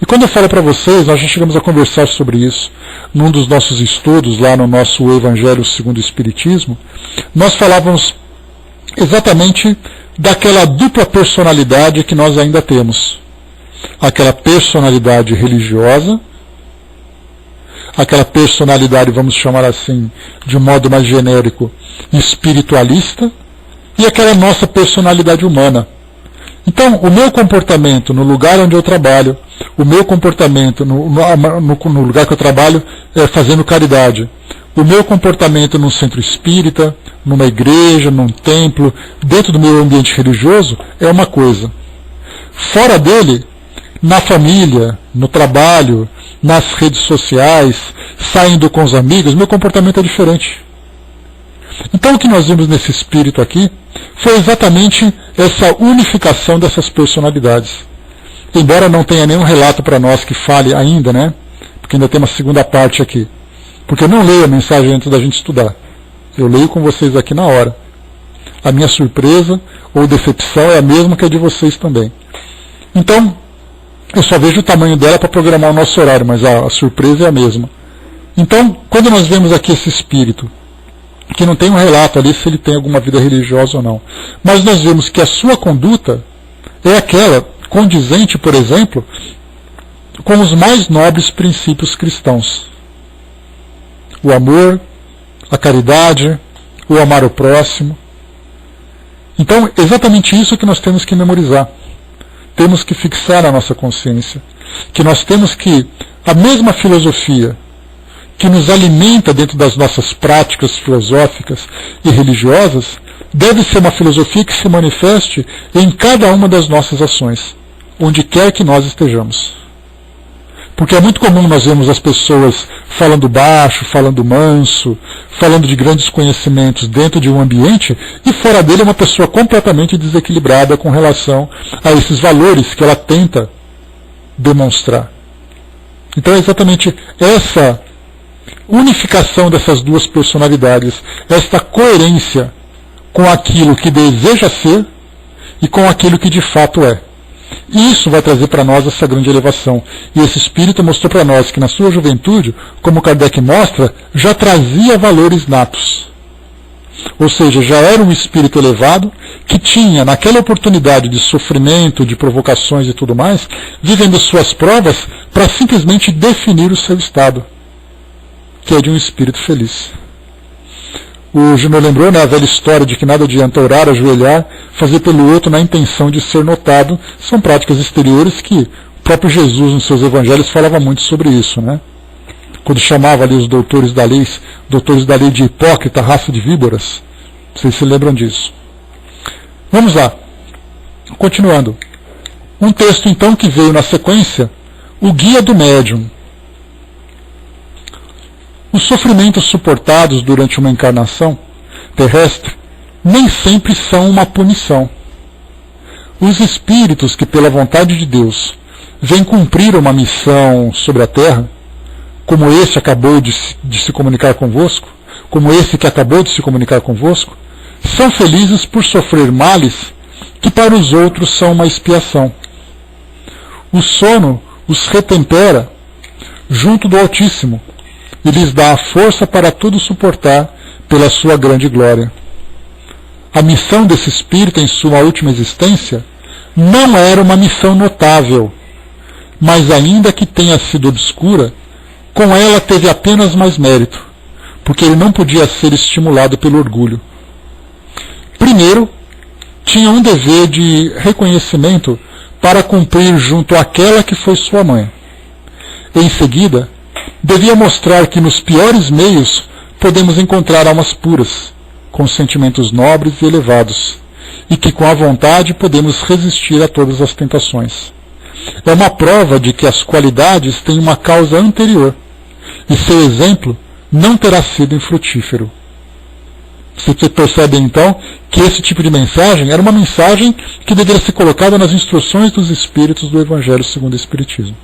E quando eu falo para vocês, nós já chegamos a conversar sobre isso num dos nossos estudos, lá no nosso Evangelho segundo o Espiritismo, nós falávamos exatamente daquela dupla personalidade que nós ainda temos. Aquela personalidade religiosa, aquela personalidade, vamos chamar assim, de um modo mais genérico, espiritualista, e aquela nossa personalidade humana. Então, o meu comportamento no lugar onde eu trabalho, o meu comportamento no lugar que eu trabalho fazendo caridade, o meu comportamento num centro espírita, numa igreja, num templo, dentro do meu ambiente religioso, é uma coisa. Fora dele, na família, no trabalho, nas redes sociais, saindo com os amigos, meu comportamento é diferente. Então o que nós vimos nesse espírito aqui foi exatamente essa unificação dessas personalidades. Embora não tenha nenhum relato para nós que fale ainda, né? Porque ainda tem uma segunda parte aqui. Porque eu não leio a mensagem antes da gente estudar. Eu leio com vocês aqui na hora. A minha surpresa ou decepção é a mesma que a de vocês também. Então, eu só vejo o tamanho dela para programar o nosso horário, mas a surpresa é a mesma. Então, quando nós vemos aqui esse espírito, que não tem um relato ali se ele tem alguma vida religiosa ou não, mas nós vemos que a sua conduta é aquela condizente, por exemplo, com os mais nobres princípios cristãos. O amor, a caridade, o amar o próximo. Então, exatamente isso que nós temos que memorizar. Temos que fixar na nossa consciência. Que nós temos que, a mesma filosofia que nos alimenta dentro das nossas práticas filosóficas e religiosas, deve ser uma filosofia que se manifeste em cada uma das nossas ações, onde quer que nós estejamos. Porque é muito comum nós vermos as pessoas falando baixo, falando manso, falando de grandes conhecimentos dentro de um ambiente, e fora dele é uma pessoa completamente desequilibrada com relação a esses valores que ela tenta demonstrar. Então é exatamente essa unificação dessas duas personalidades, esta coerência com aquilo que deseja ser e com aquilo que de fato é. E isso vai trazer para nós essa grande elevação. E esse espírito mostrou para nós que na sua juventude, como Kardec mostra, já trazia valores natos. Ou seja, já era um espírito elevado que tinha, naquela oportunidade de sofrimento, de provocações e tudo mais, vivendo suas provas para simplesmente definir o seu estado, que é de um espírito feliz. O Junô lembrou, né, a velha história de que nada adianta orar, ajoelhar, fazer pelo outro na intenção de ser notado. São práticas exteriores que o próprio Jesus, nos seus evangelhos, falava muito sobre isso, né? Quando chamava ali os doutores da lei de hipócrita, raça de víboras. Vocês se lembram disso. Vamos lá. Continuando. Um texto, então, que veio na sequência, o Guia do Médium. Os sofrimentos suportados durante uma encarnação terrestre nem sempre são uma punição. Os espíritos que, pela vontade de Deus, vêm cumprir uma missão sobre a Terra, como esse acabou de se comunicar convosco, como esse que acabou de se comunicar convosco, são felizes por sofrer males que para os outros são uma expiação. O sono os retempera junto do Altíssimo, e lhes dá a força para tudo suportar pela sua grande glória. a missão desse espírito em sua última existência não era uma missão notável, mas ainda que tenha sido obscura, com ela teve apenas mais mérito, porque ele não podia ser estimulado pelo orgulho. Primeiro, tinha um dever de reconhecimento para cumprir junto àquela que foi sua mãe. Em seguida, devia mostrar que nos piores meios podemos encontrar almas puras, com sentimentos nobres e elevados, e que com a vontade podemos resistir a todas as tentações. É uma prova de que as qualidades têm uma causa anterior, e seu exemplo não terá sido infrutífero. Você percebe então que esse tipo de mensagem era uma mensagem que deveria ser colocada nas instruções dos Espíritos do Evangelho segundo o Espiritismo.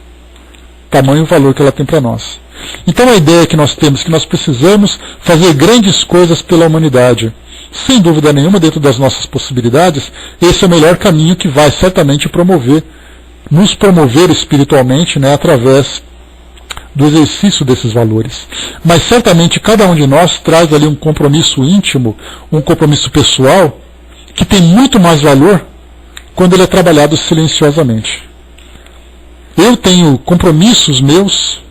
Tamanho valor que ela tem para nós. Então a ideia que nós temos, que nós precisamos fazer grandes coisas pela humanidade, sem dúvida nenhuma, dentro das nossas possibilidades, esse é o melhor caminho que vai certamente nos promover espiritualmente, através do exercício desses valores. Mas certamente cada um de nós traz ali um compromisso íntimo, um compromisso pessoal, que tem muito mais valor quando ele é trabalhado silenciosamente. Eu tenho compromissos meus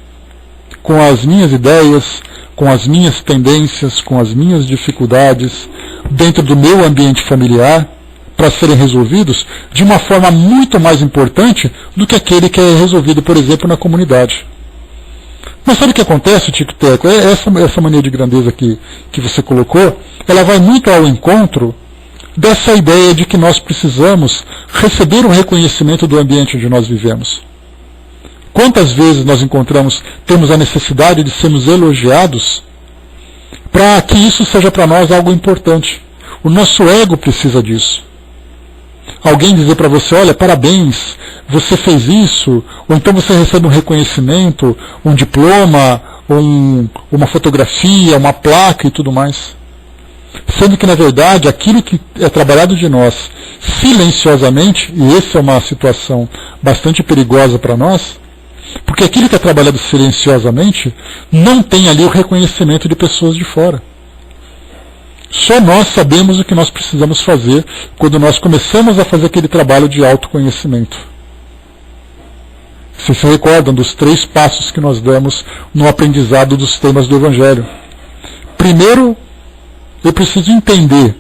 com as minhas ideias, com as minhas tendências, com as minhas dificuldades, dentro do meu ambiente familiar, para serem resolvidos de uma forma muito mais importante do que aquele que é resolvido, por exemplo, na comunidade. Mas sabe o que acontece, Tico Teco? Essa mania de grandeza que você colocou, ela vai muito ao encontro dessa ideia de que nós precisamos receber o reconhecimento do ambiente onde nós vivemos. Quantas vezes nós temos a necessidade de sermos elogiados para que isso seja para nós algo importante. O nosso ego precisa disso. Alguém dizer para você, olha, parabéns, você fez isso, ou então você recebe um reconhecimento, um diploma, uma fotografia, uma placa e tudo mais. Sendo que, na verdade, aquilo que é trabalhado de nós silenciosamente, e essa é uma situação bastante perigosa para nós, porque aquilo que é trabalhado silenciosamente não tem ali o reconhecimento de pessoas de fora. Só nós sabemos o que nós precisamos fazer quando nós começamos a fazer aquele trabalho de autoconhecimento. Vocês se recordam dos 3 passos que nós damos no aprendizado dos temas do Evangelho. Primeiro, eu preciso entender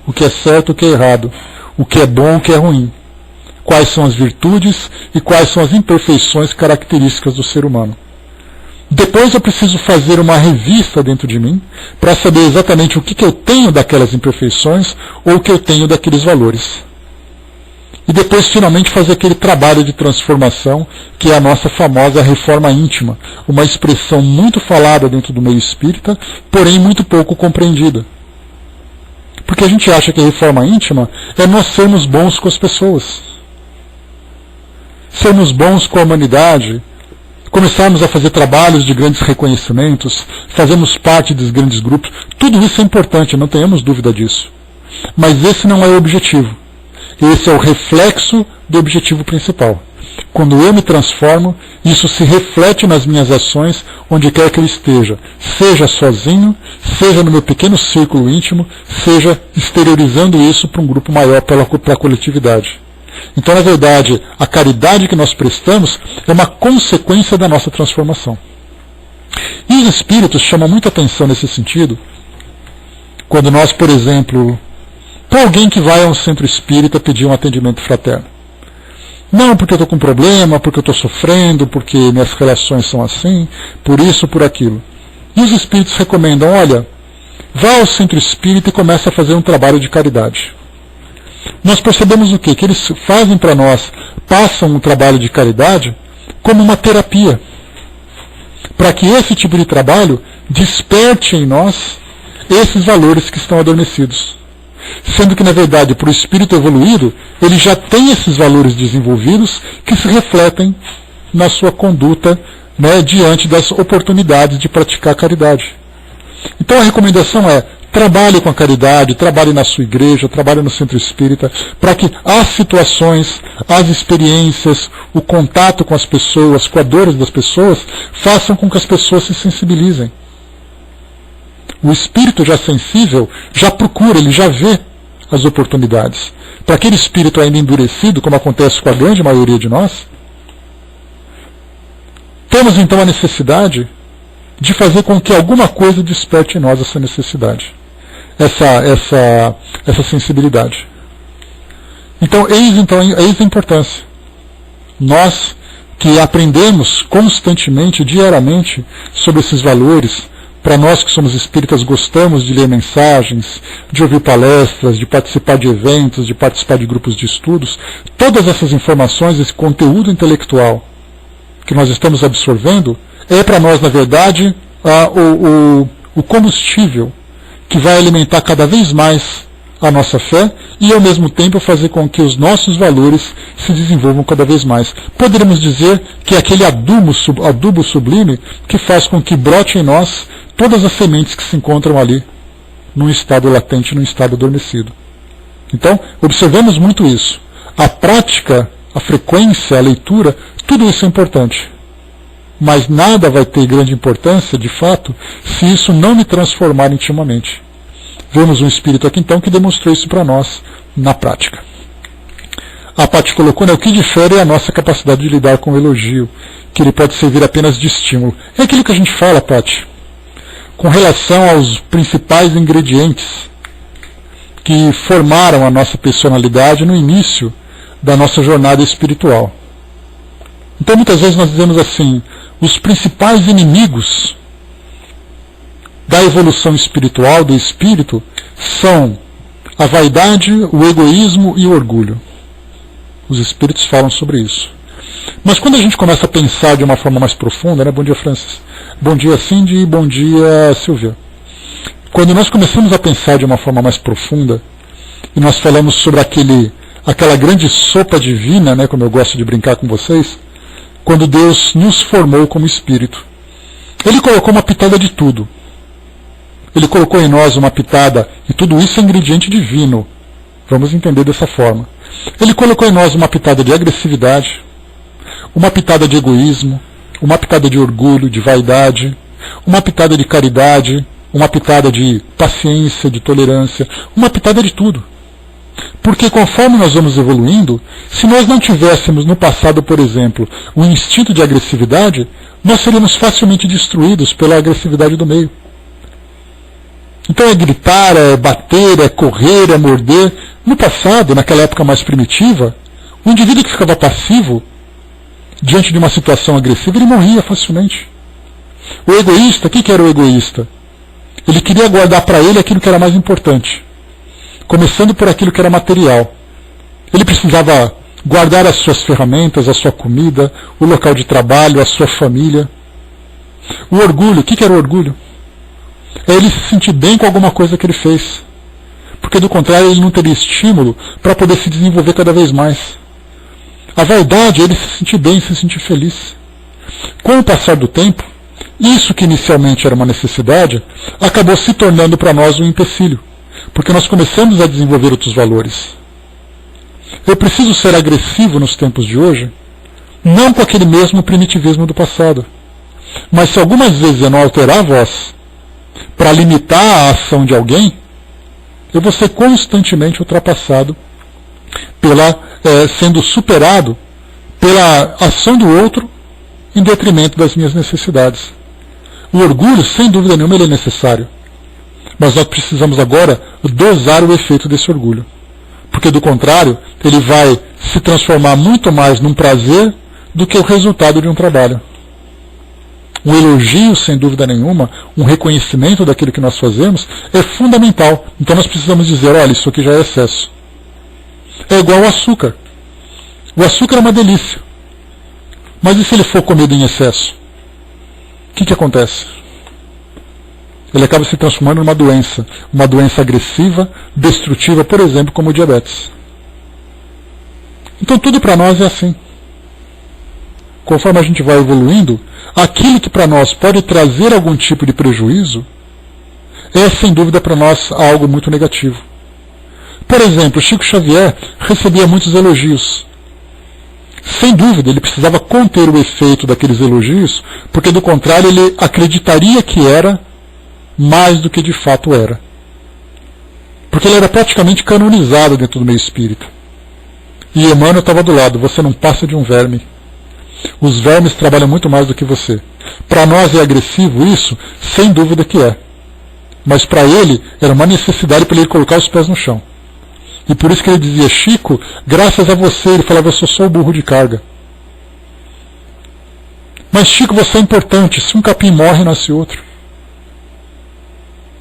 o que é certo e o que é errado, o que é bom e o que é ruim. Quais são as virtudes e quais são as imperfeições características do ser humano. Depois eu preciso fazer uma revista dentro de mim para saber exatamente o que eu tenho daquelas imperfeições ou o que eu tenho daqueles valores. E depois, finalmente, fazer aquele trabalho de transformação que é a nossa famosa reforma íntima, uma expressão muito falada dentro do meio espírita, porém muito pouco compreendida. Porque a gente acha que a reforma íntima é nós sermos bons com as pessoas, sermos bons com a humanidade, começarmos a fazer trabalhos de grandes reconhecimentos, fazermos parte dos grandes grupos. Tudo isso é importante, não tenhamos dúvida disso. Mas esse não é o objetivo. Esse é o reflexo do objetivo principal. Quando eu me transformo, isso se reflete nas minhas ações, onde quer que eu esteja. Seja sozinho, seja no meu pequeno círculo íntimo, seja exteriorizando isso para um grupo maior, para a coletividade. Então, na verdade, a caridade que nós prestamos é uma consequência da nossa transformação. E os espíritos chamam muita atenção nesse sentido, quando nós, por exemplo, para alguém que vai a um centro espírita pedir um atendimento fraterno. Não porque eu estou com problema, porque eu estou sofrendo, porque minhas relações são assim, por isso, por aquilo. E os espíritos recomendam, olha, vá ao centro espírita e comece a fazer um trabalho de caridade. Nós percebemos o quê? Que eles fazem para nós, passam um trabalho de caridade como uma terapia, para que esse tipo de trabalho desperte em nós esses valores que estão adormecidos. Sendo que, na verdade, para o espírito evoluído, ele já tem esses valores desenvolvidos que se refletem na sua conduta, diante das oportunidades de praticar a caridade. Então a recomendação é, trabalhe com a caridade, trabalhe na sua igreja, trabalhe no centro espírita, para que as situações, as experiências, o contato com as pessoas, com a dor das pessoas, façam com que as pessoas se sensibilizem. O espírito já sensível já procura, ele já vê as oportunidades. Para aquele espírito ainda endurecido, como acontece com a grande maioria de nós, temos então a necessidade de fazer com que alguma coisa desperte em nós essa necessidade, essa sensibilidade. Então, eis a importância. Nós que aprendemos constantemente, diariamente, sobre esses valores, para nós que somos espíritas, gostamos de ler mensagens, de ouvir palestras, de participar de eventos, de participar de grupos de estudos, todas essas informações, esse conteúdo intelectual que nós estamos absorvendo, é para nós, na verdade, o combustível que vai alimentar cada vez mais a nossa fé e, ao mesmo tempo, fazer com que os nossos valores se desenvolvam cada vez mais. Poderíamos dizer que é aquele adubo sublime que faz com que brote em nós todas as sementes que se encontram ali, num estado latente, num estado adormecido. Então, observemos muito isso. A prática, a frequência, a leitura, tudo isso é importante. Mas nada vai ter grande importância, de fato, se isso não me transformar intimamente. Vemos um espírito aqui, então, que demonstrou isso para nós na prática. A Paty colocou, o que difere é a nossa capacidade de lidar com o elogio, que ele pode servir apenas de estímulo. É aquilo que a gente fala, Paty, com relação aos principais ingredientes que formaram a nossa personalidade no início da nossa jornada espiritual. Então, muitas vezes nós dizemos assim, os principais inimigos da evolução espiritual, do espírito, são a vaidade, o egoísmo e o orgulho. Os espíritos falam sobre isso. Mas quando a gente começa a pensar de uma forma mais profunda, bom dia, Francis, bom dia, Cindy, bom dia, Silvia. Quando nós começamos a pensar de uma forma mais profunda, e nós falamos sobre aquela grande sopa divina, como eu gosto de brincar com vocês, quando Deus nos formou como espírito, Ele colocou uma pitada de tudo. Ele colocou em nós uma pitada, e tudo isso é ingrediente divino. Vamos entender dessa forma. Ele colocou em nós uma pitada de agressividade, uma pitada de egoísmo, uma pitada de orgulho, de vaidade, uma pitada de caridade, uma pitada de paciência, de tolerância, uma pitada de tudo. Porque conforme nós vamos evoluindo, se nós não tivéssemos no passado, por exemplo, um instinto de agressividade, nós seríamos facilmente destruídos pela agressividade do meio. Então é gritar, é bater, é correr, é morder. No passado, naquela época mais primitiva, o indivíduo que ficava passivo diante de uma situação agressiva, ele morria facilmente. O egoísta, o que era o egoísta? Ele queria guardar para ele aquilo que era mais importante, começando por aquilo que era material. Ele precisava guardar as suas ferramentas, a sua comida, o local de trabalho, a sua família. O orgulho, o que era o orgulho? É ele se sentir bem com alguma coisa que ele fez. Porque do contrário ele não teria estímulo para poder se desenvolver cada vez mais. A vaidade é ele se sentir bem, se sentir feliz. Com o passar do tempo, isso que inicialmente era uma necessidade, acabou se tornando para nós um empecilho. Porque nós começamos a desenvolver outros valores. Eu preciso ser agressivo nos tempos de hoje, não com aquele mesmo primitivismo do passado. Mas se algumas vezes eu não alterar a voz para limitar a ação de alguém, eu vou ser constantemente ultrapassado, sendo superado pela ação do outro em detrimento das minhas necessidades. O orgulho, sem dúvida nenhuma, ele é necessário. Mas nós precisamos agora dosar o efeito desse orgulho. Porque do contrário, ele vai se transformar muito mais num prazer do que o resultado de um trabalho. Um elogio, sem dúvida nenhuma, um reconhecimento daquilo que nós fazemos é fundamental. Então nós precisamos dizer, olha, isso aqui já é excesso. É igual ao açúcar. O açúcar é uma delícia. Mas e se ele for comido em excesso? O que acontece? Ele acaba se transformando numa doença agressiva, destrutiva, por exemplo, como o diabetes. Então tudo para nós é assim. Conforme a gente vai evoluindo, aquilo que para nós pode trazer algum tipo de prejuízo é, sem dúvida, para nós algo muito negativo. Por exemplo, Chico Xavier recebia muitos elogios. Sem dúvida, ele precisava conter o efeito daqueles elogios, porque do contrário ele acreditaria que era mais do que de fato era. Porque ele era praticamente canonizado dentro do meio espírita. E Emmanuel estava do lado, você não passa de um verme. Os vermes trabalham muito mais do que você. Para nós é agressivo isso? Sem dúvida que é. Mas para ele era uma necessidade para ele colocar os pés no chão. E por isso que ele dizia, Chico, graças a você, ele falava, eu sou só o burro de carga. Mas Chico, você é importante, se um capim morre, nasce outro.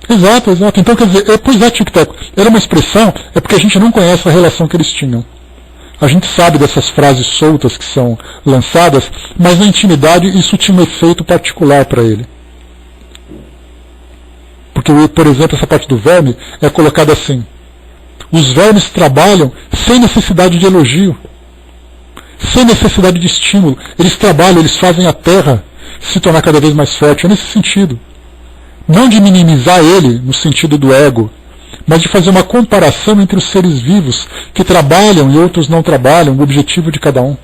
Exato, exato. Então, quer dizer, pois é, Tico Teco, era uma expressão, é porque a gente não conhece a relação que eles tinham. A gente sabe dessas frases soltas que são lançadas, mas na intimidade isso tinha um efeito particular para ele. Porque, por exemplo, essa parte do verme é colocada assim. Os vermes trabalham sem necessidade de elogio, sem necessidade de estímulo. Eles trabalham, eles fazem a terra se tornar cada vez mais fértil. É nesse sentido. Não de minimizar ele no sentido do ego, mas de fazer uma comparação entre os seres vivos que trabalham e outros não trabalham, o objetivo de cada um.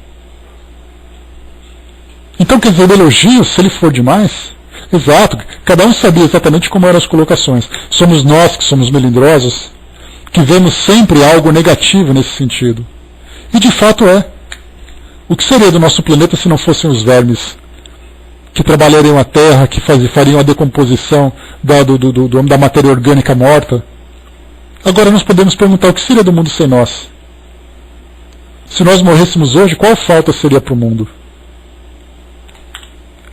Então, quer dizer, o elogio, se ele for demais, exato, cada um sabia exatamente como eram as colocações. Somos nós que somos melindrosos, que vemos sempre algo negativo nesse sentido. E de fato é. O que seria do nosso planeta se não fossem os vermes que trabalhariam a terra, que fariam a decomposição da matéria orgânica morta? Agora nós podemos perguntar o que seria do mundo sem nós? Se nós morrêssemos hoje, qual falta seria para o mundo?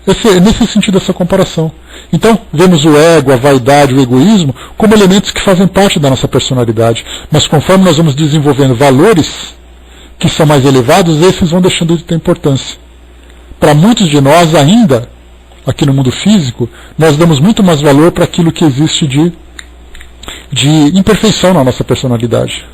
Nesse sentido essa comparação. Então, vemos o ego, a vaidade, o egoísmo como elementos que fazem parte da nossa personalidade. Mas conforme nós vamos desenvolvendo valores que são mais elevados, esses vão deixando de ter importância. Para muitos de nós ainda, aqui no mundo físico, nós damos muito mais valor para aquilo que existe de imperfeição na nossa personalidade.